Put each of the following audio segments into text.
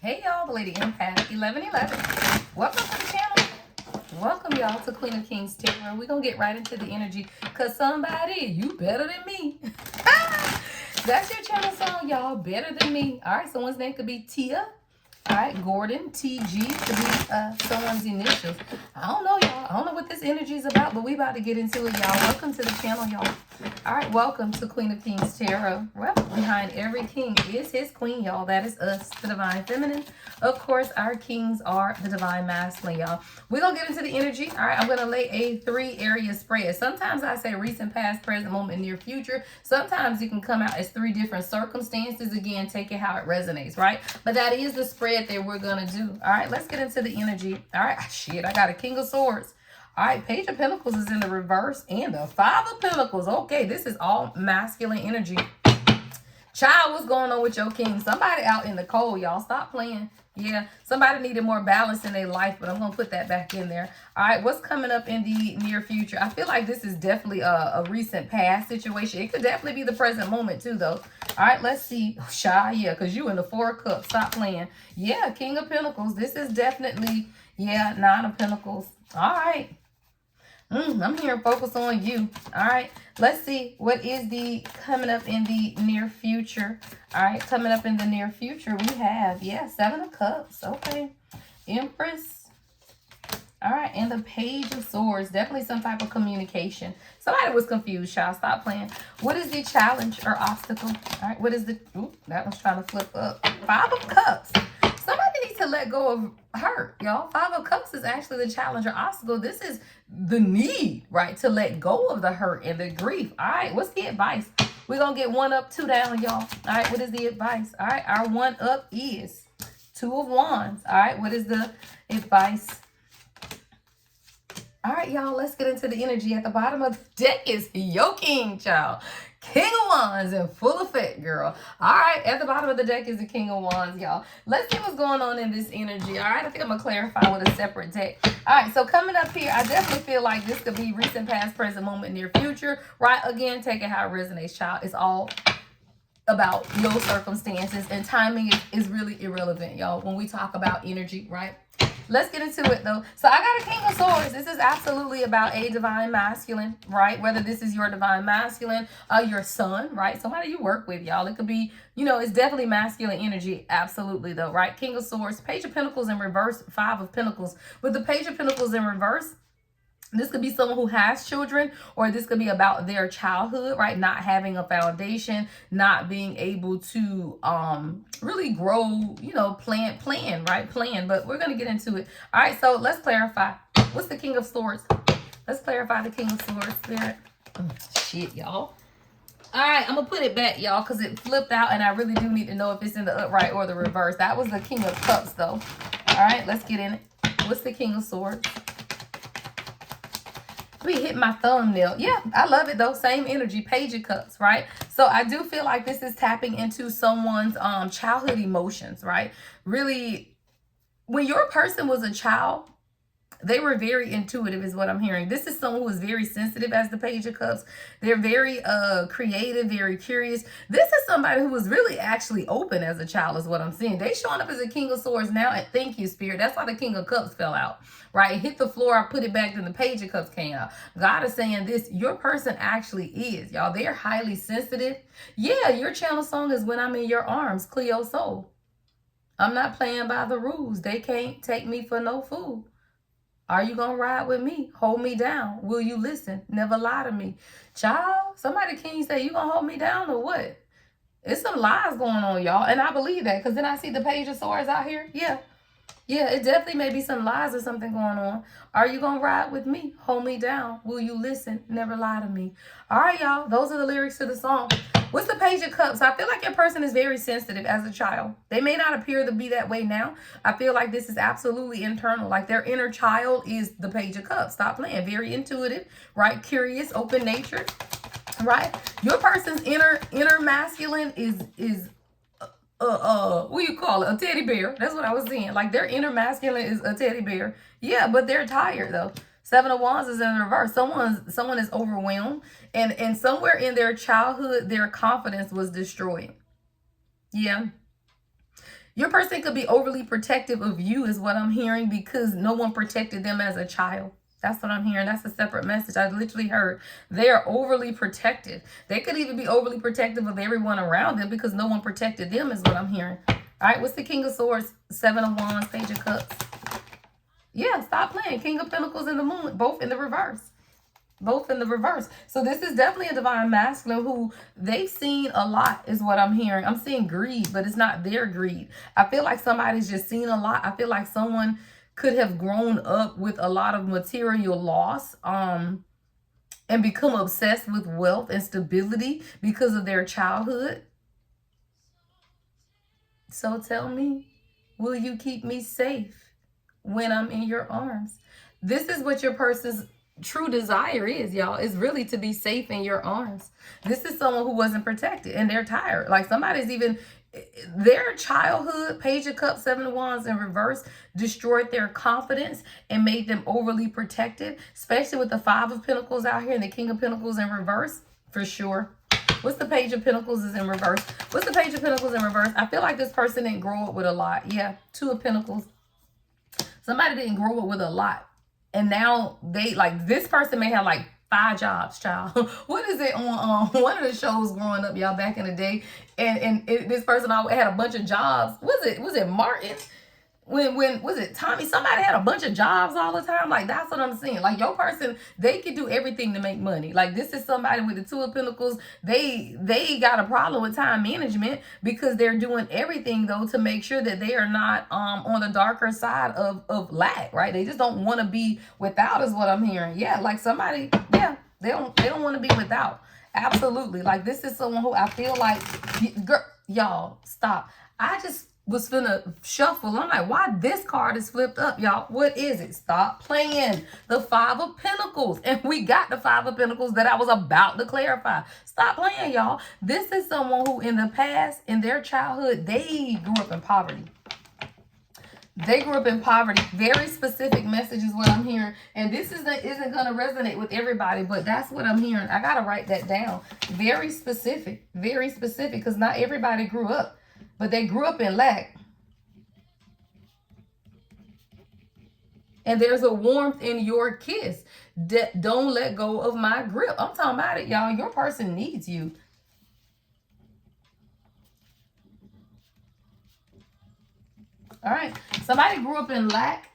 Hey y'all, the Lady Empath 1111. Welcome to the channel. Welcome y'all to Queen of Kings Tarot. We're going to get right into the energy because somebody, you better than me. That's your channel song, y'all. Better than me. All right, someone's name could be Tia. All right, Gordon, TG could be someone's initials. I don't know, y'all. I don't know what this energy is about, but we about to get into it, y'all. Welcome to the channel, y'all. All right, welcome to Queen of Kings Tarot. Well, behind every king is his queen, y'all. That is us, the Divine Feminine. Of course, our kings are the Divine Masculine, y'all. We're going to get into the energy. All right, I'm going to lay a 3-area spread. Sometimes I say recent, past, present, moment, near future. Sometimes it can come out as 3 different circumstances. Again, take it how it resonates, right? But that is the spread that we're going to do. All right, let's get into the energy. All right, shit, I got a King of Swords. All right, Page of Pentacles is in the reverse and the 5 of Pentacles. Okay, this is all masculine energy. Child, what's going on with your king? Somebody out in the cold, y'all. Stop playing. Yeah, somebody needed more balance in their life, but I'm going to put that back in there. All right, what's coming up in the near future? I feel like this is definitely a recent past situation. It could definitely be the present moment too, though. All right, let's see. Shy, yeah, because you in the 4 of Cups. Stop playing. Yeah, King of Pentacles. This is definitely, yeah, 9 of Pentacles. All right. I'm here focus on you. All right. Let's see. What is the coming up in the near future? All right. Coming up in the near future, we have, yeah, 7 of Cups. Okay. Empress. All right. And the Page of Swords. Definitely some type of communication. Somebody was confused, y'all. Stop playing. What is the challenge or obstacle? All right. What is the, ooh, that one's trying to flip up. 5 of Cups. Somebody needs to let go of hurt, y'all. 5 of Cups is actually the challenge or obstacle. This is the need, right, to let go of the hurt and the grief. All right, what's the advice? We're going to get 1 up, 2 down, y'all. All right, what is the advice? All right, our 1 up is 2 of Wands. All right, what is the advice? All right, y'all, let's get into the energy. At the bottom of the deck is your king, child. King of Wands in full effect, girl. All right, at the bottom of the deck is the King of Wands, y'all. Let's see what's going on in this energy. All right, I think I'm going to clarify with a separate deck. All right, so coming up here, I definitely feel like this could be recent, past, present, moment, near future. Right, again, take it how it resonates, child. It's all about your circumstances, and timing is really irrelevant, y'all, when we talk about energy, right? Let's get into it, though. So I got a King of Swords. This is absolutely about a divine masculine, right? Whether this is your divine masculine, your son, right? Somebody you work with, y'all. It could be, you know, it's definitely masculine energy. Absolutely, though, right? King of Swords, Page of Pentacles in reverse, 5 of Pentacles. With the Page of Pentacles in reverse, this could be someone who has children, or this could be about their childhood, right? Not having a foundation, not being able to really grow, you know, plan, right? Plan, but we're going to get into it. All right, so let's clarify. What's the King of Swords? Let's clarify the King of Swords, Spirit. Shit, y'all. All right, I'm going to put it back, y'all, because it flipped out, and I really do need to know if it's in the upright or the reverse. That was the King of Cups, though. All right, let's get in it. What's the King of Swords? We hit my thumbnail. Yeah, I love it though. Same energy, Page of Cups, right? So I do feel like this is tapping into someone's childhood emotions, right? Really, when your person was a child, they were very intuitive is what I'm hearing. This is someone who is very sensitive as the Page of Cups. They're very creative, very curious. This is somebody who was really actually open as a child is what I'm seeing. They showing up as a King of Swords now, and thank you, Spirit. That's why the King of Cups fell out, right? It hit the floor, I put it back, then the Page of Cups came out. God is saying this, your person actually is, y'all. They're highly sensitive. Yeah, your channel song is When I'm in Your Arms, Cleo Soul. I'm not playing by the rules. They can't take me for no fool. Are you going to ride with me? Hold me down. Will you listen? Never lie to me. Child, somebody can say, you going to hold me down or what? It's some lies going on, y'all. And I believe that because then I see the Page of Swords out here. Yeah. Yeah, it definitely may be some lies or something going on. Are you going to ride with me? Hold me down. Will you listen? Never lie to me. All right, y'all. Those are the lyrics to the song. What's the Page of Cups? I feel like your person is very sensitive as a child. They may not appear to be that way now. I feel like this is absolutely internal. Like their inner child is the Page of Cups. Stop playing. Very intuitive, right? Curious, open nature, right? Your person's inner masculine is what do you call it? A teddy bear. That's what I was saying. Like their inner masculine is a teddy bear. Yeah, but they're tired though. 7 of Wands is in reverse. Someone is overwhelmed, and somewhere in their childhood, their confidence was destroyed. Yeah. Your person could be overly protective of you is what I'm hearing, because no one protected them as a child. That's what I'm hearing. That's a separate message. I literally heard they are overly protective. They could even be overly protective of everyone around them because no one protected them is what I'm hearing. All right, what's the King of Swords, Seven of Wands, Page of Cups? Yeah, stop playing. King of Pentacles and the Moon, both in the reverse. Both in the reverse. So this is definitely a divine masculine who they've seen a lot is what I'm hearing. I'm seeing greed, but it's not their greed. I feel like somebody's just seen a lot. I feel like someone could have grown up with a lot of material loss and become obsessed with wealth and stability because of their childhood. So tell me, will you keep me safe when I'm in your arms? This is what your person's true desire is, y'all. Is really to be safe in your arms. This is someone who wasn't protected and they're tired. Like somebody's even, their childhood, Page of Cups, Seven of Wands in reverse, destroyed their confidence and made them overly protective, especially with the Five of Pentacles out here and the King of Pentacles in reverse, for sure. What's the Page of Pentacles is in reverse? What's the Page of Pentacles in reverse? I feel like this person didn't grow up with a lot. Yeah, Two of Pentacles. Somebody didn't grow up with a lot. And now they, like, this person may have like 5 jobs, child. What is it on one of the shows growing up, y'all, back in the day? And this person always had a bunch of jobs. Was it Martin? When was it Tommy? Somebody had a bunch of jobs all the time. Like, that's what I'm saying. Like, your person, they can do everything to make money. Like, this is somebody with the Two of Pentacles. They got a problem with time management because they're doing everything, though, to make sure that they are not on the darker side of lack, right? They just don't want to be without is what I'm hearing. Yeah, like somebody, yeah, they don't want to be without. Absolutely. Like, this is someone who I feel like, girl, y'all, stop. I just was finna shuffle. I'm like, why this card is flipped up, y'all? What is it? Stop playing. The Five of Pentacles. And we got the Five of Pentacles that I was about to clarify. Stop playing, y'all. This is someone who in the past, in their childhood, they grew up in poverty. They grew up in poverty. Very specific message is what I'm hearing. And this isn't going to resonate with everybody, but that's what I'm hearing. I got to write that down. Very specific. Very specific, because not everybody grew up. But they grew up in lack. And there's a warmth in your kiss. Don't let go of my grip. I'm talking about it, y'all. Your person needs you. All right. Somebody grew up in lack,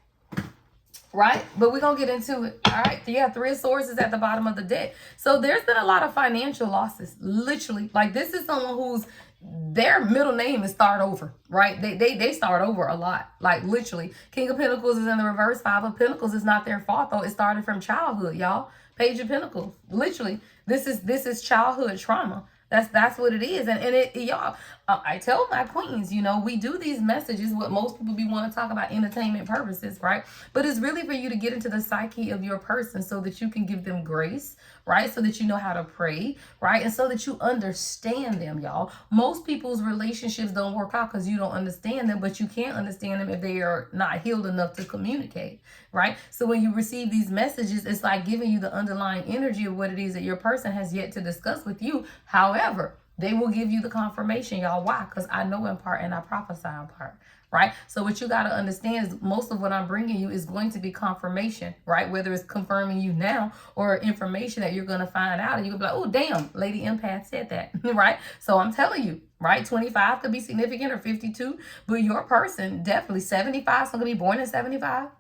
right? But we're going to get into it. All right. Yeah, Three of Swords is at the bottom of the deck. So there's been a lot of financial losses. Literally. Like, this is someone who's, their middle name is start over, right? They start over a lot, like literally. King of Pentacles is in the reverse. Five of Pentacles is not their fault, though. It started from childhood, y'all. Page of Pentacles, literally. This is childhood trauma. That's what it is. And it, y'all, I tell my queens, you know, we do these messages, what most people be want to talk about, entertainment purposes, right? But it's really for you to get into the psyche of your person so that you can give them grace, right? So that you know how to pray, right? And so that you understand them, y'all. Most people's relationships don't work out because you don't understand them, but you can't understand them if they are not healed enough to communicate, right? So when you receive these messages, it's like giving you the underlying energy of what it is that your person has yet to discuss with you. However, they will give you the confirmation, y'all. Why? Because I know in part and I prophesy in part, right? So what you got to understand is most of what I'm bringing you is going to be confirmation, right? Whether it's confirming you now or information that you're going to find out and you'll be like, oh, damn, Lady Empath said that, right? So I'm telling you, right? 25 could be significant or 52, but your person definitely 75, so going to be born in 75.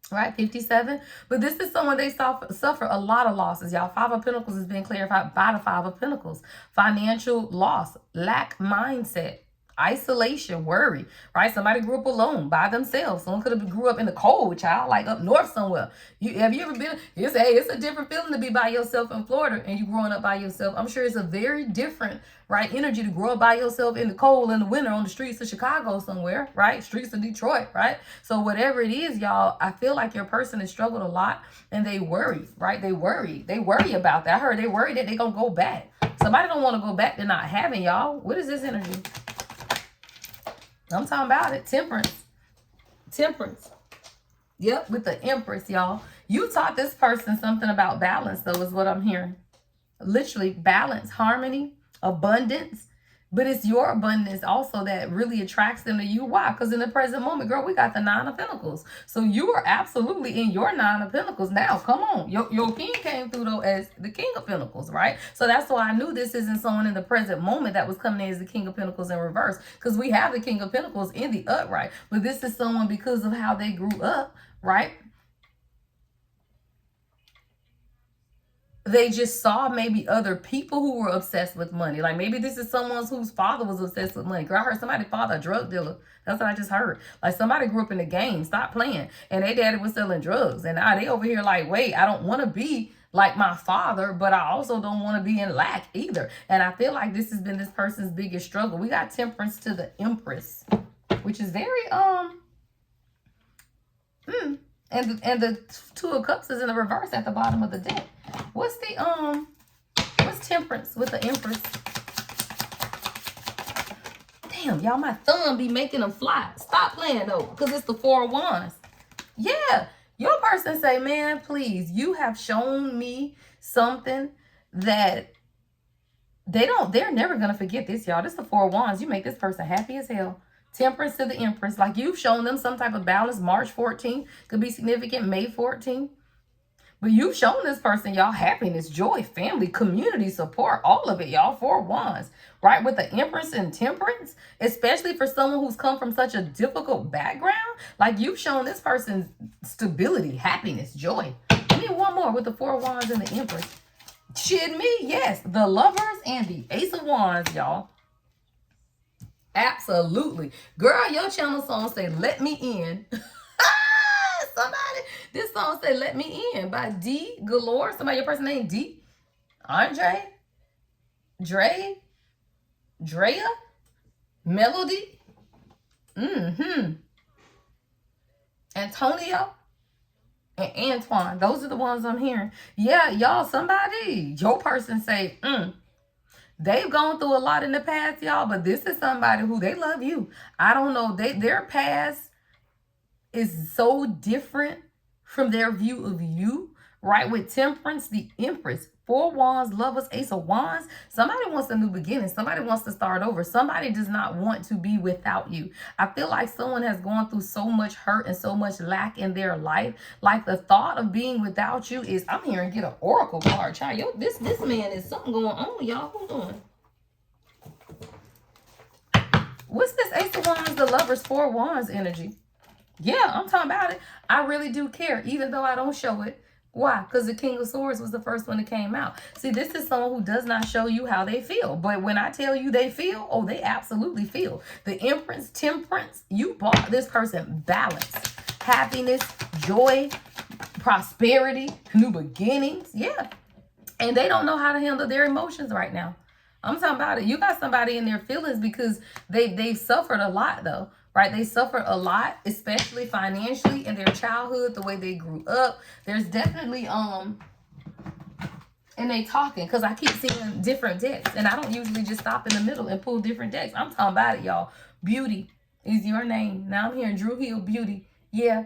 Right, 57. But this is someone they suffer a lot of losses, y'all. Five of Pentacles has been clarified by the Five of Pentacles. Financial loss, lack mindset, isolation, worry, right? Somebody grew up alone by themselves. Someone could have grew up in the cold, child, like up north somewhere. Have you ever been? It's a different feeling to be by yourself in Florida and you growing up by yourself. I'm sure it's a very different, right, energy to grow up by yourself in the cold in the winter on the streets of Chicago somewhere, right? Streets of Detroit, right? So whatever it is, y'all, I feel like your person has struggled a lot and they worry, right? They worry about that. I heard they worry that they're going to go back. Somebody don't want to go back to not having, y'all. What is this energy? I'm talking about it. Temperance. Yep, with the Empress, y'all. You taught this person something about balance, though, is what I'm hearing. Literally, balance, harmony, abundance. But it's your abundance also that really attracts them to you. Why? Because in the present moment, girl, we got the Nine of Pentacles. So you are absolutely in your Nine of Pentacles now. Come on. Your king came through, though, as the King of Pentacles, right? So that's why I knew this isn't someone in the present moment that was coming in as the King of Pentacles in reverse. Because we have the King of Pentacles in the upright. But this is someone because of how they grew up, right? They just saw maybe other people who were obsessed with money. Like maybe this is someone whose father was obsessed with money. Girl, I heard somebody's father a drug dealer. That's what I just heard. Like somebody grew up in the game, stop playing, and their daddy was selling drugs. And now they over here like, wait, I don't want to be like my father, but I also don't want to be in lack either. And I feel like this has been this person's biggest struggle. We got Temperance to the Empress, which is very and the Two of Cups is in the reverse at the bottom of the deck. What's Temperance with the Empress? Damn, y'all, my thumb be making them fly. Stop playing though, because it's the Four of Wands. Yeah, your person say, man, please, you have shown me something that they're never gonna forget this, y'all. This is the Four of Wands. You make this person happy as hell. Temperance to the Empress. Like you've shown them some type of balance. March 14th could be significant. May 14th. But you've shown this person, y'all, happiness, joy, family, community, support, all of it, y'all. Four of Wands, right? With the Empress and Temperance, especially for someone who's come from such a difficult background. Like you've shown this person stability, happiness, joy. Give me one more with the Four of Wands and the Empress. Shit me, yes. The Lovers and the Ace of Wands, y'all. Absolutely. Girl, your channel song say, let me in. Somebody, this song say, let me in by D Galore. Somebody, your person named D? Andre? Drea? Melody? Antonio? And Antoine. Those are the ones I'm hearing. Yeah, y'all, somebody, your person say, they've gone through a lot in the past, y'all, but this is somebody who they love you. I don't know. Their past is so different from their view of you, right? With Temperance, the Empress, Four Wands, Lovers, Ace of Wands. Somebody wants a new beginning. Somebody wants to start over. Somebody does not want to be without you. I feel like someone has gone through so much hurt and so much lack in their life. Like the thought of being without you is, I'm hearing get an oracle card, child. Yo, this man is something going on, y'all. Hold on. What's this Ace of Wands, the Lovers, Four Wands energy? Yeah, I'm talking about it. I really do care, even though I don't show it. Why? Because the King of Swords was the first one that came out. See, this is someone who does not show you how they feel. But when I tell you they feel, oh, they absolutely feel. The Empress, Temperance, you bought this person balance, happiness, joy, prosperity, new beginnings. Yeah. And they don't know how to handle their emotions right now. I'm talking about it. You got somebody in their feelings because they've suffered a lot, though. Right? They suffered a lot, especially financially in their childhood, the way they grew up. There's definitely, and they talking, because I keep seeing different decks, and I don't usually just stop in the middle and pull different decks. I'm talking about it, y'all. Beauty is your name. Now I'm hearing Drew Hill, Beauty. Yeah.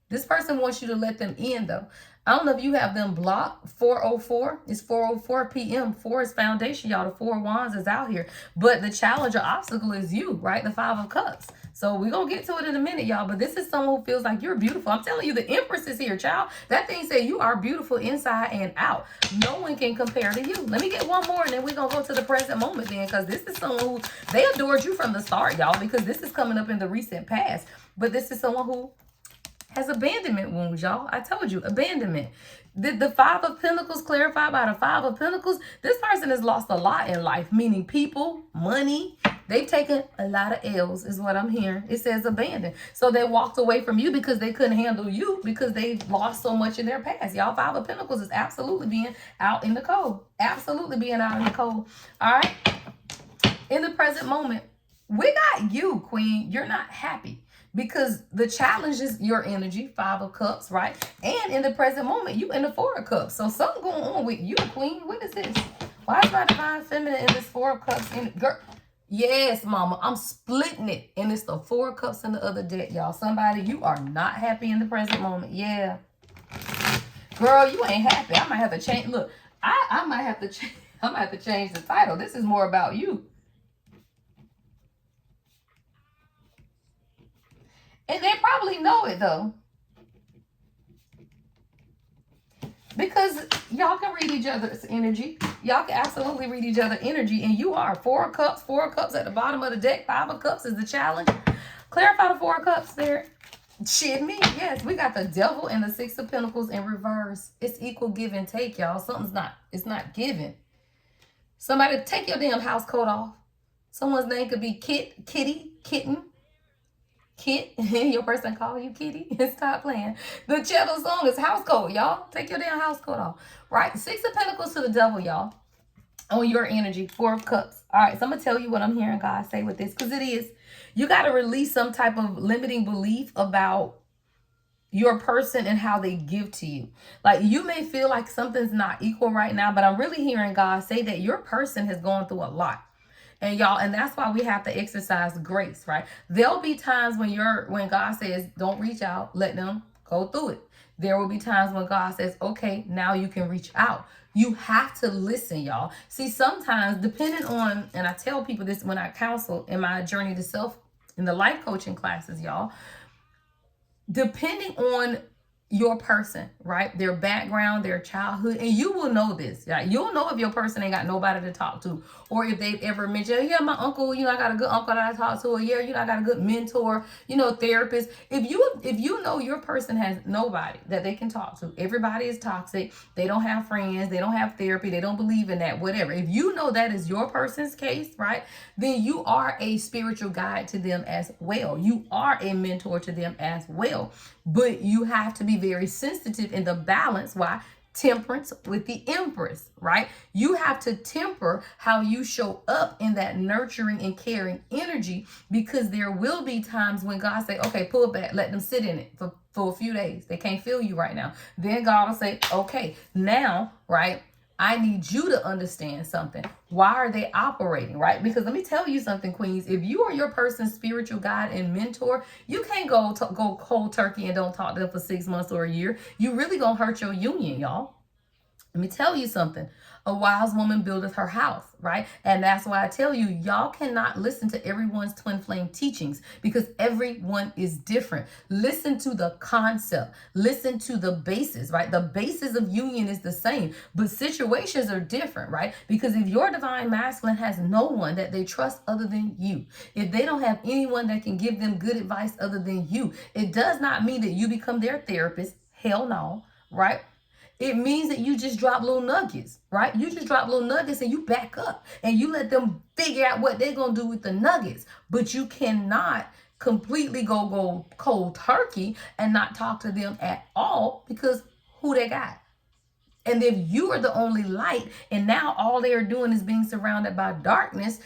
This person wants you to let them in, though. I don't know if you have them blocked. 4:04. It's 4:04 p.m. 4 is foundation, y'all. The Four of Wands is out here. But the challenge or obstacle is you, right? The Five of Cups. So we're going to get to it in a minute, y'all. But this is someone who feels like you're beautiful. I'm telling you, the Empress is here, child. That thing said you are beautiful inside and out. No one can compare to you. Let me get one more, and then we're going to go to the present moment then. Because this is someone who, they adored you from the start, y'all. Because this is coming up in the recent past. But this is someone who has abandonment wounds, y'all. I told you, abandonment. Did the Five of Pentacles clarify by the Five of Pentacles? This person has lost a lot in life, meaning people, money. They've taken a lot of L's is what I'm hearing. It says abandoned. So they walked away from you because they couldn't handle you because they lost so much in their past. Y'all, Five of Pentacles is absolutely being out in the cold. Absolutely being out in the cold. All right? In the present moment, we got you, Queen. You're not happy. Because the challenge is your energy, Five of Cups, right? And in the present moment, you in the Four of Cups. So something going on with you, Queen. What is this? Why is my Divine Feminine in this Four of Cups? Girl, yes, Mama. I'm splitting it. And it's the Four of Cups in the other deck, y'all. Somebody, you are not happy in the present moment. Yeah. Girl, you ain't happy. I might have to change. Look, I might have to change. I might have to change the title. This is more about you. And they probably know it though. Because y'all can read each other's energy. Y'all can absolutely read each other's energy. And you are 4 cups at the bottom of the deck. 5 of cups is the challenge. Clarify the 4 cups there. Shit me. Yes, we got the devil and the 6 of pentacles in reverse. It's equal give and take, y'all. It's not given. Somebody take your damn house coat off. Someone's name could be Kitty, Kitten, Kit. Your person call you Kitty. Stop playing. The channel song is house coat, y'all. Take your damn house coat off. Right? 6 of pentacles to the devil, y'all. On your energy. 4 of cups. All right. So I'm going to tell you what I'm hearing God say with this. Because it is. You got to release some type of limiting belief about your person and how they give to you. Like, you may feel like something's not equal right now, but I'm really hearing God say that your person has gone through a lot. And y'all, and that's why we have to exercise grace, right? There'll be times when God says, don't reach out, let them go through it. There will be times when God says, okay, now you can reach out. You have to listen, y'all. See, sometimes depending on, and I tell people this when I counsel in my journey to self in the life coaching classes, y'all, depending on your person, right? Their background, their childhood, and you will know this. Right? You'll know if your person ain't got nobody to talk to, or if they've ever mentioned, yeah, my uncle, I got a good uncle that I talk to, or yeah, I got a good mentor, therapist. If you know your person has nobody that they can talk to, everybody is toxic, they don't have friends, they don't have therapy, they don't believe in that, whatever. If you know that is your person's case, right, then you are a spiritual guide to them as well. You are a mentor to them as well. But you have to be very sensitive in the balance. Why? Temperance with the Empress, right? You have to temper how you show up in that nurturing and caring energy, because there will be times when God say, okay, pull back, let them sit in it for a few days. They can't feel you right now. Then God will say, okay, now, right, I need you to understand something. Why are they operating, right? Because let me tell you something, Queens. If you are your person's spiritual guide and mentor, you can't go cold turkey and don't talk to them for 6 months or a year. You really gonna hurt your union, y'all. Let me tell you something. A wise woman buildeth her house, right? And that's why I tell you, y'all cannot listen to everyone's twin flame teachings, because everyone is different. Listen to the concept. Listen to the basis, right? The basis of union is the same, but situations are different, right? Because if your divine masculine has no one that they trust other than you, if they don't have anyone that can give them good advice other than you, it does not mean that you become their therapist. Hell no, right? It means that you just drop little nuggets, right? You just drop little nuggets and you back up and you let them figure out what they're going to do with the nuggets. But you cannot completely go cold turkey and not talk to them at all, because who they got? And if you are the only light and now all they are doing is being surrounded by darkness,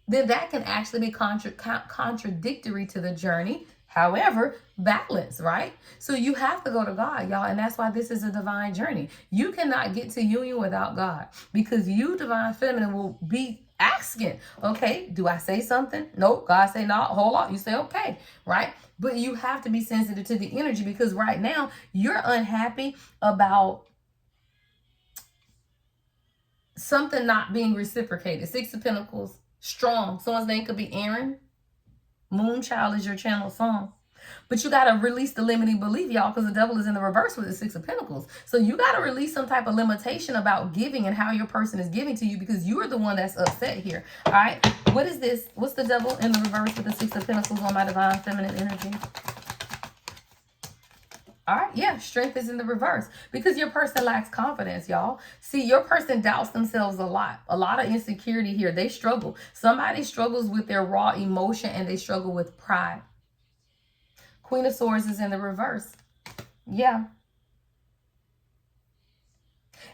then that can actually be contradictory to the journey. However, balance, right? So you have to go to God, y'all. And that's why this is a divine journey. You cannot get to union without God, because you, divine feminine, will be asking, okay, do I say something? Nope. God say no, hold on. You say okay, right? But you have to be sensitive to the energy, because right now you're unhappy about something not being reciprocated. 6 of pentacles, strong. Someone's name could be Aaron. Moonchild is your channel song. But you got to release the limiting belief, y'all, because the devil is in the reverse with the 6 of pentacles. So you got to release some type of limitation about giving and how your person is giving to you, because you are the one that's upset here. All right. What is this? What's the devil in the reverse with the 6 of pentacles on my divine feminine energy? All right, yeah, strength is in the reverse, because your person lacks confidence, y'all. See, your person doubts themselves a lot of insecurity here. They struggle. Somebody struggles with their raw emotion, and they struggle with pride. Queen of Swords is in the reverse. Yeah.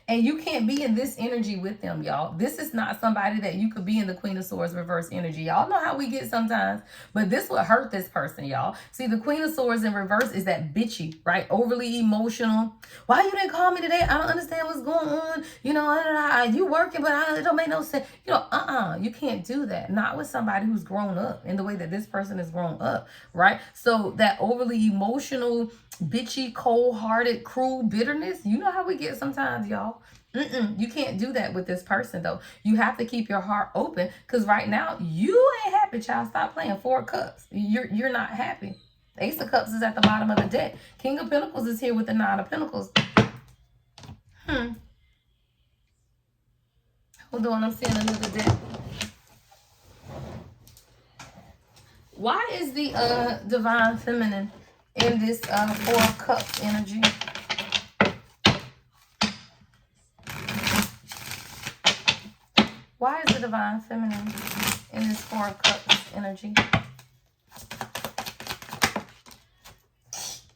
And you can't be in this energy with them, y'all. This is not somebody that you could be in the Queen of Swords reverse energy. Y'all know how we get sometimes, but this would hurt this person, y'all. See, the Queen of Swords in reverse is that bitchy, right? Overly emotional. Why you didn't call me today? I don't understand what's going on. You working, but it don't make no sense. You can't do that. Not with somebody who's grown up in the way that this person has grown up, right? So that overly emotional, bitchy, cold-hearted, cruel bitterness, you know how we get sometimes, y'all. You can't do that with this person, though. You have to keep your heart open, because right now you ain't happy, child. Stop playing 4 cups. You're not happy. Ace of Cups is at the bottom of the deck. King of Pentacles is here with the Nine of Pentacles. Hold on, I'm seeing another deck. Why is the Divine Feminine in this Four of Cups energy? Why is the Divine Feminine in this Four of Cups energy?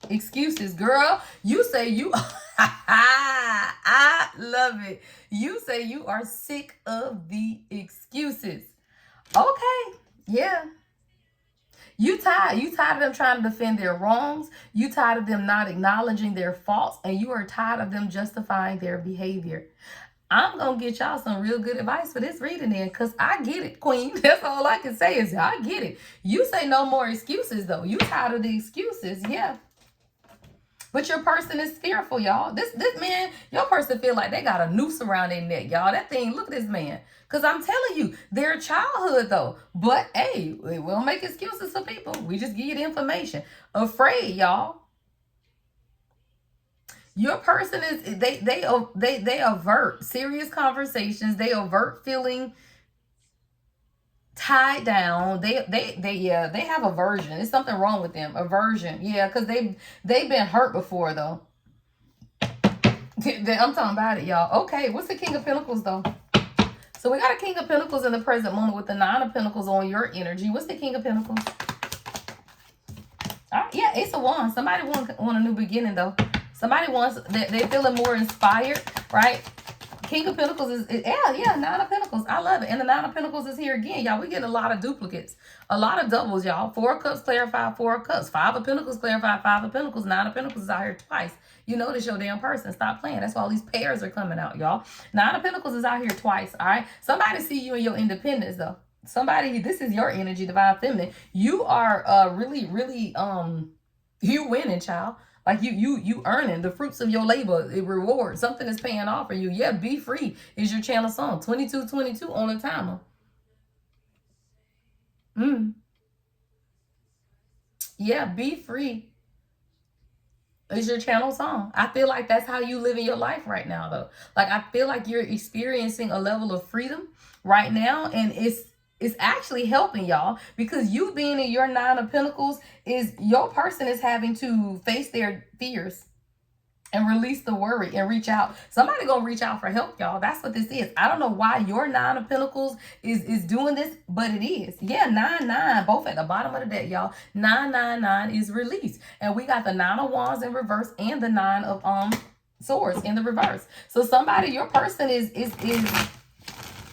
Excuses, girl. You say you... I love it. You say you are sick of the excuses. Okay, yeah. You tired of them trying to defend their wrongs. You tired of them not acknowledging their faults, and you are tired of them justifying their behavior. I'm going to get y'all some real good advice for this reading then, because I get it, Queen. That's all I can say is I get it. You say no more excuses, though. You tired of the excuses, yeah. But your person is fearful, y'all. This man, your person feel like they got a noose around their neck, y'all. That thing, look at this man. Because I'm telling you, their childhood, though. But, hey, we don't make excuses for people. We just give you the information. Afraid, y'all. Your person is, they avert serious conversations. They avert feeling tied down. They have aversion. There's something wrong with them. Aversion. Yeah, because they've been hurt before, though. I'm talking about it, y'all. Okay, what's the King of Pentacles, though? So we got a King of Pentacles in the present moment with the Nine of Pentacles on your energy. What's the King of Pentacles? All right, yeah, Ace of Wands. Somebody want a new beginning, though. Somebody wants, they're feeling more inspired, right? King of Pentacles is yeah, Nine of Pentacles. I love it. And the Nine of Pentacles is here again. Y'all, we get a lot of duplicates. A lot of doubles, y'all. Four of Cups, clarify Four of Cups. Five of Pentacles, clarify Five of Pentacles. Nine of Pentacles is out here twice. You notice your damn person. Stop playing. That's why all these pairs are coming out, y'all. Nine of Pentacles is out here twice, all right? Somebody see you in your independence, though. Somebody, this is your energy, Divine Feminine. You are really, you winning, child. Like you earning the fruits of your labor, a reward. Something is paying off for you. Yeah, Be Free is your channel song. 2222 on the timer. Yeah, Be Free is your channel song. I feel like that's how you live in your life right now, though. Like, I feel like you're experiencing a level of freedom right now, and it's actually helping y'all, because you being in your Nine of Pentacles is your person is having to face their fears and release the worry and reach out. Somebody gonna reach out for help, y'all. That's what this is. I don't know why your Nine of Pentacles is doing this, but it is. Yeah, 9-9, both at the bottom of the deck, y'all. 999 is release. And we got the Nine of Wands in reverse and the Nine of Swords in the reverse. So somebody, your person is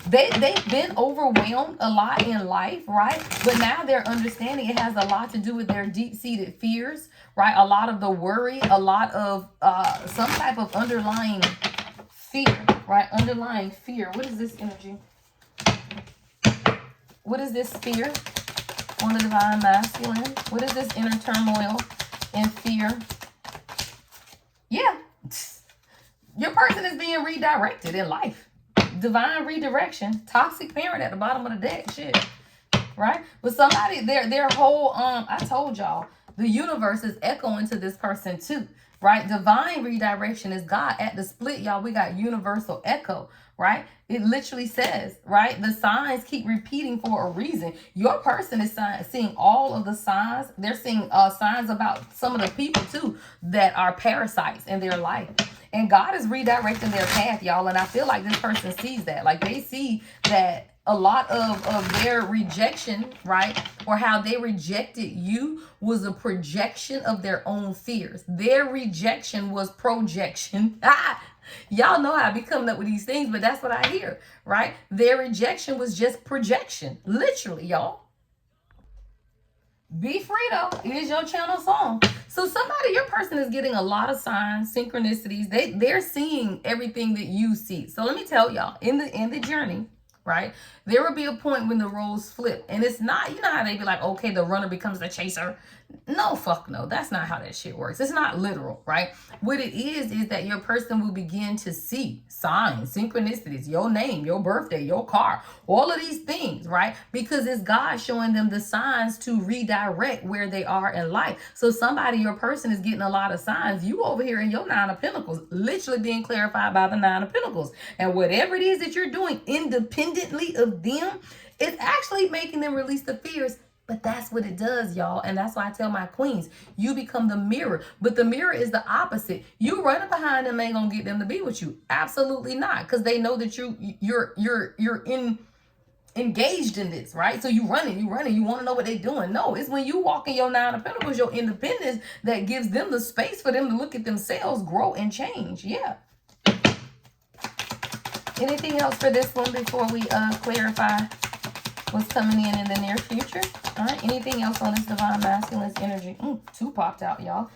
they've been overwhelmed a lot in life, right? But now they're understanding it has a lot to do with their deep-seated fears, right? A lot of the worry, a lot of some type of underlying fear, right? Underlying fear. What is this energy? What is this fear on the Divine Masculine? What is this inner turmoil and fear? Yeah. Your person is being redirected in life. Divine redirection. Toxic parent at the bottom of the deck. Shit. Right? But somebody, their whole, I told y'all, the universe is echoing to this person too. Right? Divine redirection is God. At the split, y'all, we got universal echo. Right? It literally says, right? The signs keep repeating for a reason. Your person is seeing all of the signs. They're seeing signs about some of the people too that are parasites in their life. And God is redirecting their path, y'all. And I feel like this person sees that. Like, they see that a lot of their rejection, right? Or how they rejected you was a projection of their own fears. Their rejection was projection. Y'all know how I be coming up with these things, but that's what I hear, right? Their rejection was just projection. Literally, y'all. Be Free, though. It is your channel song. So somebody, your person is getting a lot of signs, synchronicities. They're seeing everything that you see. So let me tell y'all, in the journey, right? There will be a point when the roles flip. And it's not, you know how they be like, okay, the runner becomes the chaser. No, fuck no. That's not how that shit works. It's not literal, right? What it is that your person will begin to see signs, synchronicities, your name, your birthday, your car, all of these things, right? Because it's God showing them the signs to redirect where they are in life. So somebody, your person is getting a lot of signs. You over here in your Nine of Pentacles, literally being clarified by the Nine of Pentacles. And whatever it is that you're doing independently of them, it's actually making them release the fears. But that's what it does, y'all. And that's why I tell my queens, you become the mirror. But the mirror is the opposite. You running behind them ain't gonna get them to be with you. Absolutely not. Because they know that you're engaged in this, right? So you running, you want to know what they're doing. No, it's when you walk in your Nine of Pentacles, your independence, that gives them the space for them to look at themselves, grow, and change. Yeah. Anything else for this one before we clarify what's coming in the near future? All right, anything else on this divine masculine's energy? Two popped out, y'all.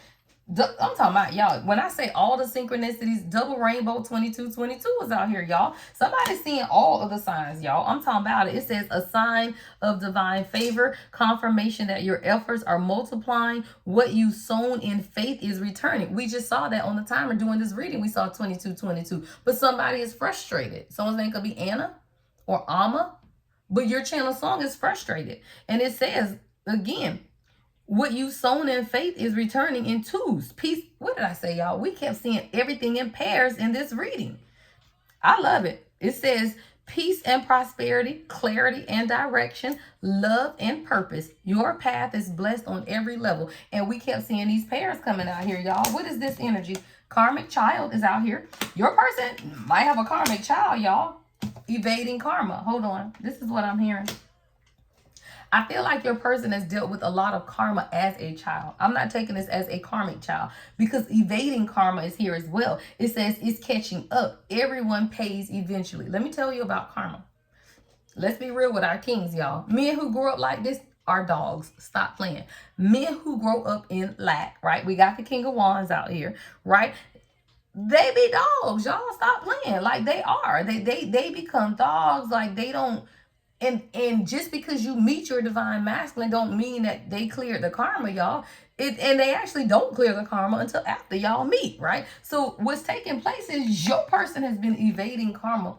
I'm talking about, y'all, when I say all the synchronicities, double rainbow 2222 is out here, y'all. Somebody's seeing all of the signs, y'all. I'm talking about it. It says a sign of divine favor, confirmation that your efforts are multiplying. What you sown in faith is returning. We just saw that on the timer doing this reading. We saw 2222. But somebody is frustrated. Someone's name could be Anna or Amma. But your channel song is frustrated. And it says, again, what you sown in faith is returning in twos. Peace. What did I say, y'all? We kept seeing everything in pairs in this reading. I love it. It says peace and prosperity, clarity and direction, love and purpose. Your path is blessed on every level. And we kept seeing these pairs coming out here, y'all. What is this energy? Karmic child is out here. Your person might have a karmic child, y'all. Evading karma. Hold on. This is what I'm hearing. I feel like your person has dealt with a lot of karma as a child. I'm not taking this as a karmic child because evading karma is here as well. It says it's catching up. Everyone pays eventually. Let me tell you about karma. Let's be real with our kings, y'all. Men who grew up like this are dogs. Stop playing. Men who grow up in lack, right? We got the King of Wands out here, right? They be dogs, y'all. Stop playing. Like they are. They become dogs. Like they don't. And just because you meet your divine masculine don't mean that they cleared the karma, y'all. And they actually don't clear the karma until after y'all meet, right? So what's taking place is your person has been evading karma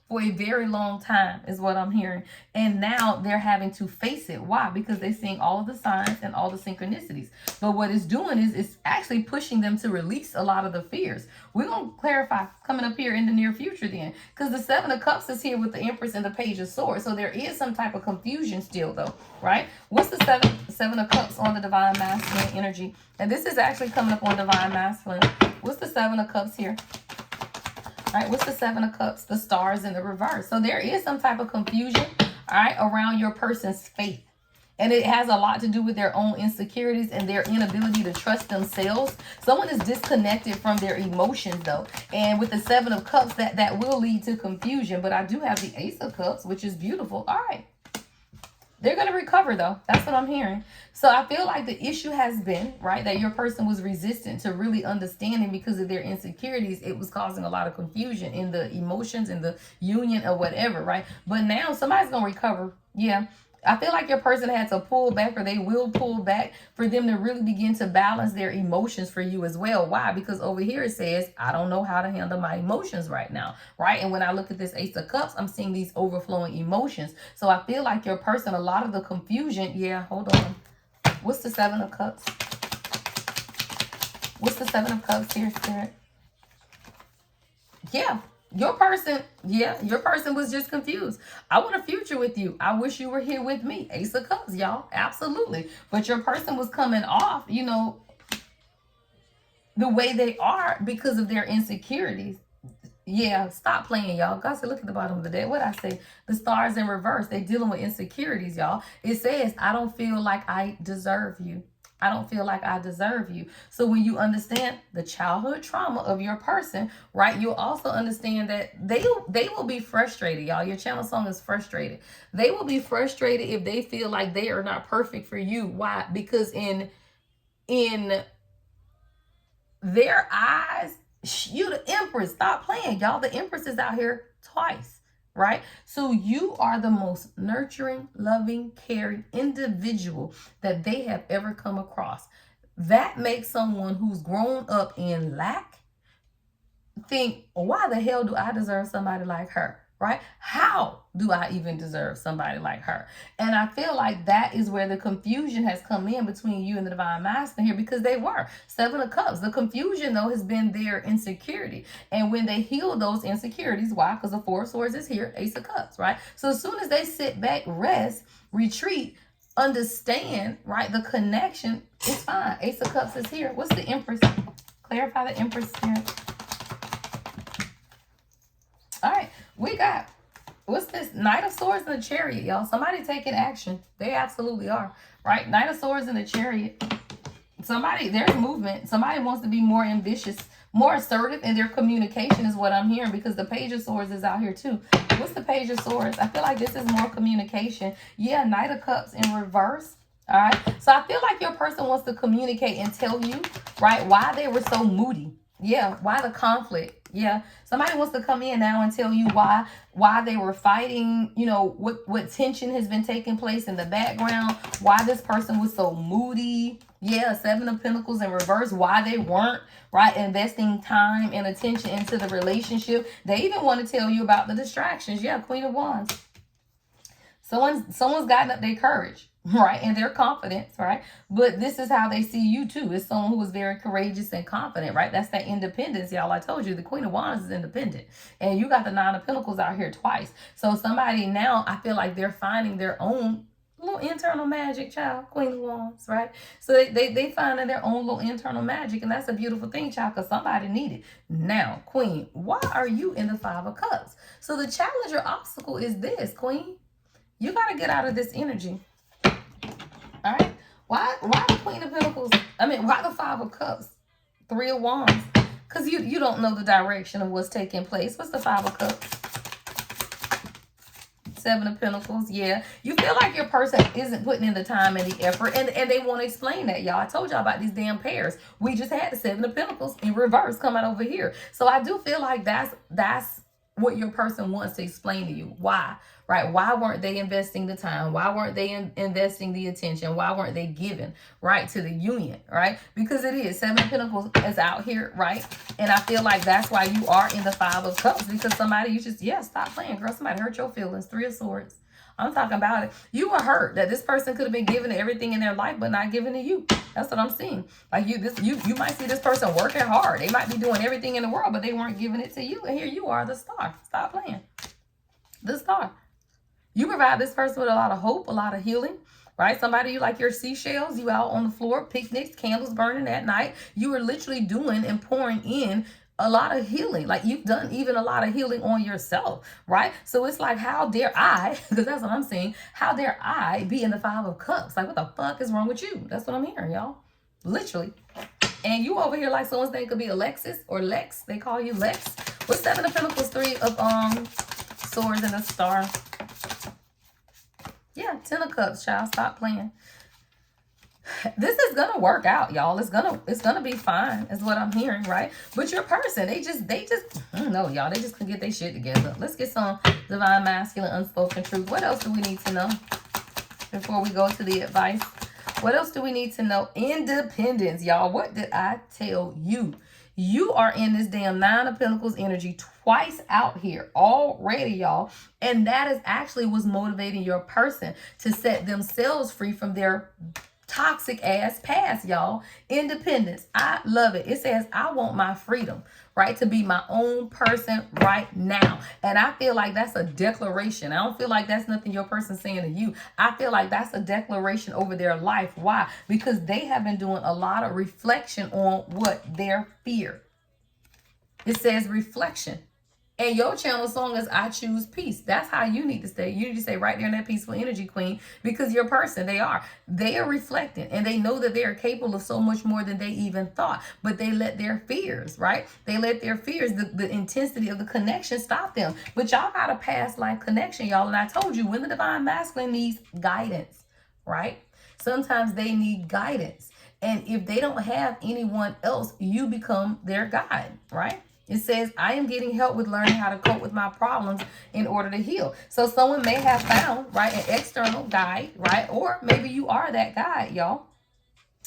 for a very long time is what I'm hearing. And now they're having to face it. Why? Because they're seeing all of the signs and all the synchronicities. But what it's doing is it's actually pushing them to release a lot of the fears. We're going to clarify coming up here in the near future then. Because the Seven of Cups is here with the Empress and the Page of Swords. So there is some type of confusion still though, right? What's the Seven of Cups on the Divine Masculine energy? And this is actually coming up on Divine Masculine. What's the Seven of Cups here? All right, what's the Seven of Cups? The stars in the reverse. So there is some type of confusion, all right, around your person's faith. And it has a lot to do with their own insecurities and their inability to trust themselves. Someone is disconnected from their emotions, though. And with the Seven of Cups, that will lead to confusion. But I do have the Ace of Cups, which is beautiful. All right. They're going to recover, though. That's what I'm hearing. So I feel like the issue has been, right, that your person was resistant to really understanding because of their insecurities. It was causing a lot of confusion in the emotions and the union or whatever, right? But now somebody's going to recover. Yeah. I feel like your person had to pull back, or they will pull back for them to really begin to balance their emotions for you as well. Why? Because over here it says, I don't know how to handle my emotions right now, right? And when I look at this Ace of Cups, I'm seeing these overflowing emotions. So I feel like your person, a lot of the confusion, yeah, hold on. What's the Seven of Cups? What's the Seven of Cups here, Spirit? Yeah. Your person was just confused. I want a future with you. I wish you were here with me. Ace of Cups, y'all. Absolutely. But your person was coming off, you know, the way they are because of their insecurities. Yeah, stop playing, y'all. God said, look at the bottom of the deck. What I say? The stars in reverse. They're dealing with insecurities, y'all. It says, I don't feel like I deserve you. I don't feel like I deserve you. So when you understand the childhood trauma of your person, right, you'll also understand that they will be frustrated, y'all. Your channel song is frustrated. They will be frustrated if they feel like they are not perfect for you. Why? Because in their eyes, you the Empress. Stop playing, y'all. The Empress is out here twice, right? So you are the most nurturing, loving, caring individual that they have ever come across. That makes someone who's grown up in lack think, why the hell do I deserve somebody like her? Right? How do I even deserve somebody like her? And I feel like that is where the confusion has come in between you and the divine masculine here, because they were Seven of Cups. The confusion, though, has been their insecurity. And when they heal those insecurities, why? Because the Four of Swords is here, Ace of Cups, right? So as soon as they sit back, rest, retreat, understand, right, the connection, it's fine. Ace of Cups is here. What's the Empress? Clarify the Empress here. All right, we got, what's this? Knight of Swords and the Chariot, y'all. Somebody taking action. They absolutely are, right? Knight of Swords and the Chariot. Somebody, there's movement. Somebody wants to be more ambitious, more assertive in their communication is what I'm hearing, because the Page of Swords is out here too. What's the Page of Swords? I feel like this is more communication. Yeah, Knight of Cups in reverse. All right, so I feel like your person wants to communicate and tell you, right, why they were so moody. Yeah, why the conflict? Yeah, somebody wants to come in now and tell you why they were fighting, you know, what tension has been taking place in the background, why this person was so moody. Yeah, Seven of Pentacles in reverse, why they weren't, right, investing time and attention into the relationship. They even want to tell you about the distractions. Yeah, Queen of Wands. Someone's gotten up their courage, right, and their confidence, right? But this is how they see you too. It's someone who is very courageous and confident, right? That's that independence, y'all. I told you the Queen of Wands is independent, and you got the Nine of Pentacles out here twice. So somebody now, I feel like they're finding their own little internal magic, child. Queen of Wands, right? So they finding their own little internal magic, and that's a beautiful thing, child, because somebody needed. Now, Queen, why are you in the Five of Cups? So the challenge or obstacle is this, Queen. You got to get out of this energy. All right? Why the Queen of Pentacles? Why the Five of Cups? Three of Wands. Because you don't know the direction of what's taking place. What's the Five of Cups? Seven of Pentacles. Yeah. You feel like your person isn't putting in the time and the effort. And they want to explain that, y'all. I told y'all about these damn pairs. We just had the Seven of Pentacles in reverse come out over here. So I do feel like that's what your person wants to explain to you. Why? Right? Why weren't they investing the time? Why weren't they investing the attention? Why weren't they giving, right, to the union, right? Because it is. Seven of Pentacles is out here, right? And I feel like that's why you are in the Five of Cups, because somebody, you just, yeah, stop playing, girl. Somebody hurt your feelings. Three of Swords. I'm talking about it. You were hurt that this person could have been given everything in their life, but not given to you. That's what I'm seeing. Like you might see this person working hard. They might be doing everything in the world, but they weren't giving it to you. And here you are, the star. Stop playing. The star. You provide this person with a lot of hope, a lot of healing, right? Somebody, you like your seashells, you out on the floor, picnics, candles burning at night. You are literally doing and pouring in a lot of healing. Like you've done even a lot of healing on yourself, right? So it's like, how dare I, because that's what I'm saying, how dare I be in the Five of Cups? Like, what the fuck is wrong with you? That's what I'm hearing, y'all. Literally. And you over here like someone's name could be Alexis or Lex. They call you Lex. With Seven of Pentacles, Three of Swords, and a Star. Yeah, Ten of Cups, child. Stop playing. This is gonna work out, y'all. It's gonna be fine, is what I'm hearing, right? But your person, they just, I don't know, y'all. They just couldn't get their shit together. Let's get some divine masculine unspoken truth. What else do we need to know before we go to the advice? What else do we need to know? Independence, y'all. What did I tell you? You are in this damn Nine of Pentacles energy twice out here already, y'all. And that is actually what's motivating your person to set themselves free from their toxic ass past, y'all. Independence. I love it. It says, I want my freedom, right? To be my own person right now. And I feel like that's a declaration. I don't feel like that's nothing your person's saying to you. I feel like that's a declaration over their life. Why? Because they have been doing a lot of reflection on what? Their fear. It says reflection. And your channel song is I Choose Peace. That's how you need to stay. You need to stay right there in that peaceful energy, Queen, because your person, they are reflecting, and they know that they are capable of so much more than they even thought. But they let their fears, right? They let their fears, the intensity of the connection stop them. But y'all got a past life connection, y'all. And I told you, when the divine masculine needs guidance, right? Sometimes they need guidance. And if they don't have anyone else, you become their guide, right? It says, I am getting help with learning how to cope with my problems in order to heal. So someone may have found, right, an external guide, right? Or maybe you are that guide, y'all.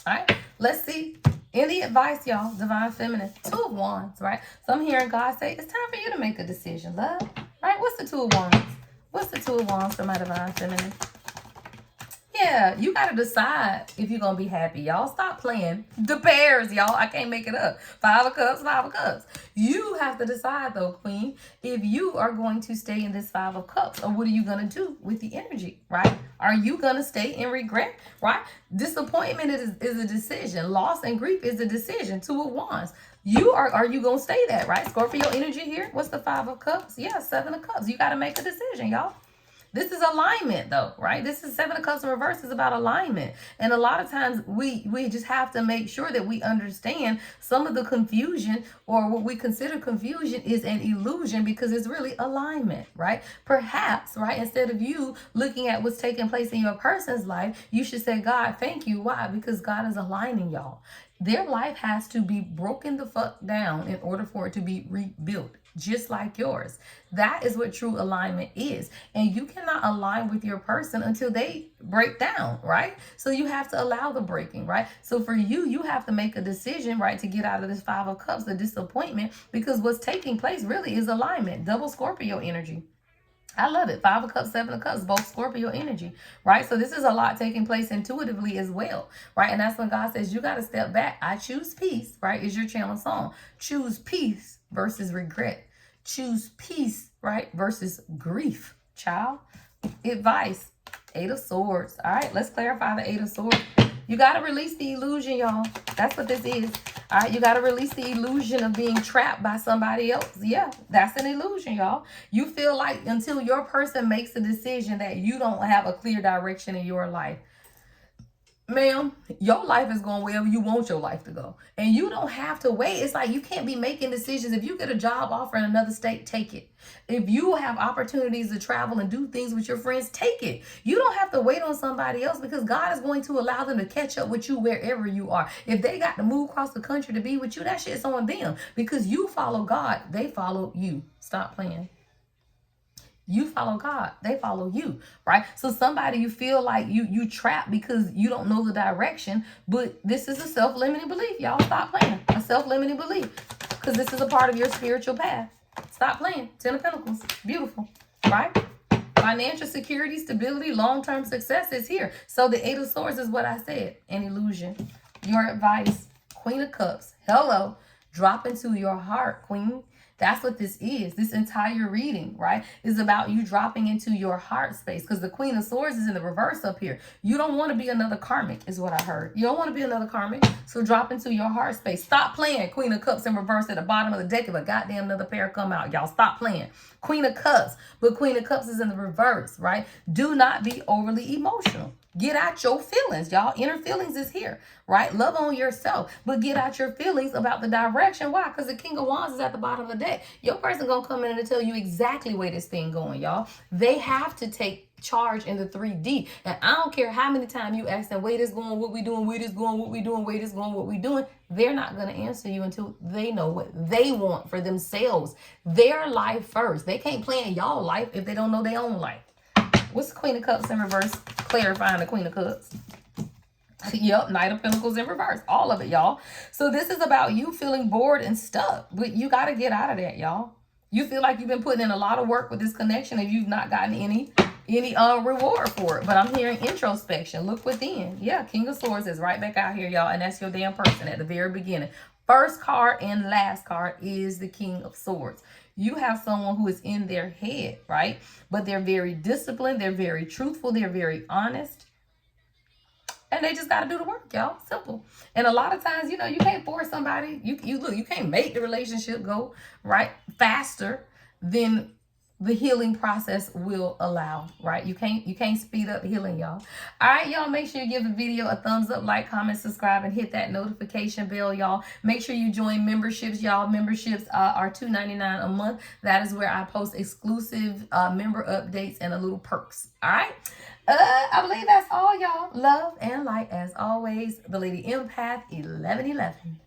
All right, let's see. Any advice, y'all? Divine Feminine. Two of Wands, right? So I'm hearing God say, it's time for you to make a decision, love. Right? What's the Two of Wands? What's the Two of Wands for my Divine Feminine? Yeah, you got to decide if you're going to be happy, y'all. Stop playing the pairs, y'all. I can't make it up. Five of Cups, Five of Cups. You have to decide, though, Queen, if you are going to stay in this Five of Cups, or what are you going to do with the energy, right? Are you going to stay in regret, right? Disappointment is a decision. Loss and grief is a decision. Two of Wands. Are you going to stay that, right? Scorpio energy here. What's the Five of Cups? Yeah, Seven of Cups. You got to make a decision, y'all. This is alignment, though, right? This is Seven of Cups in reverse is about alignment. And a lot of times we just have to make sure that we understand some of the confusion, or what we consider confusion, is an illusion, because it's really alignment, right? Perhaps, right, instead of you looking at what's taking place in your person's life, you should say, God, thank you. Why? Because God is aligning y'all. Their life has to be broken the fuck down in order for it to be rebuilt, just like yours. That is what true alignment is. And you cannot align with your person until they break down, right? So you have to allow the breaking, right? So for you, you have to make a decision, right, to get out of this Five of Cups, the disappointment, because what's taking place really is alignment. Double Scorpio energy. I love it. Five of Cups, Seven of Cups, both Scorpio energy, right? So this is a lot taking place intuitively as well, right? And that's when God says, you got to step back. I choose peace, right? Is your channel song. Choose peace versus regret. Choose peace, right? Versus grief, child. Advice. Eight of Swords. All right, let's clarify the Eight of Swords. You got to release the illusion, y'all. That's what this is. All right, you got to release the illusion of being trapped by somebody else. Yeah, that's an illusion, y'all. You feel like until your person makes a decision that you don't have a clear direction in your life. Ma'am, your life is going wherever you want your life to go. And you don't have to wait. It's like you can't be making decisions. If you get a job offer in another state, take it. If you have opportunities to travel and do things with your friends, take it. You don't have to wait on somebody else, because God is going to allow them to catch up with you wherever you are. If they got to move across the country to be with you, that shit's on them, because you follow God. They follow you. Stop playing. You follow God, they follow you, right? So somebody you feel like you trapped because you don't know the direction, but this is a self-limiting belief, y'all. Stop playing. A self-limiting belief, because this is a part of your spiritual path. Stop playing. Ten of Pentacles. Beautiful, right? Financial security, stability, long-term success is here. So the Eight of Swords is what I said, an illusion. Your advice, Queen of Cups. Hello. Drop into your heart, Queen. That's what this is. This entire reading, right, is about you dropping into your heart space, because the Queen of Swords is in the reverse up here. You don't want to be another karmic, is what I heard. You don't want to be another karmic. So drop into your heart space. Stop playing Queen of Cups in reverse at the bottom of the deck if a goddamn another pair come out. Y'all stop playing. Queen of Cups, but Queen of Cups is in the reverse, right? Do not be overly emotional. Get out your feelings, y'all. Inner feelings is here, right? Love on yourself, but get out your feelings about the direction. Why? Because the King of Wands is at the bottom of the deck. Your person gonna come in and tell you exactly where this thing going, y'all. They have to take charge in the 3D. And I don't care how many times you ask them, where this going, what we doing, where this going, what we doing, where this going, what we doing. They're not going to answer you until they know what they want for themselves. Their life first. They can't plan y'all life if they don't know their own life. What's the Queen of Cups in reverse? Clarifying the Queen of Cups. Yep, Knight of Pentacles in reverse. All of it, y'all. So this is about you feeling bored and stuck. But you got to get out of that, y'all. You feel like you've been putting in a lot of work with this connection and you've not gotten any reward for it. But I'm hearing introspection. Look within. Yeah, King of Swords is right back out here, y'all. And that's your damn person at the very beginning. First card and last card is the King of Swords. You have someone who is in their head, right? But they're very disciplined. They're very truthful. They're very honest. And they just got to do the work, y'all. Simple. And a lot of times, you know, you can't force somebody. You can't make the relationship go right faster than the healing process will allow, right? You can't speed up healing, y'all. All right, y'all, make sure you give the video a thumbs up, like, comment, subscribe, and hit that notification bell, y'all. Make sure you join memberships, y'all. Memberships are $2.99 a month. That is where I post exclusive member updates and a little perks. All right. I believe that's all, y'all. Love and light as always. The Lady Empath 1111.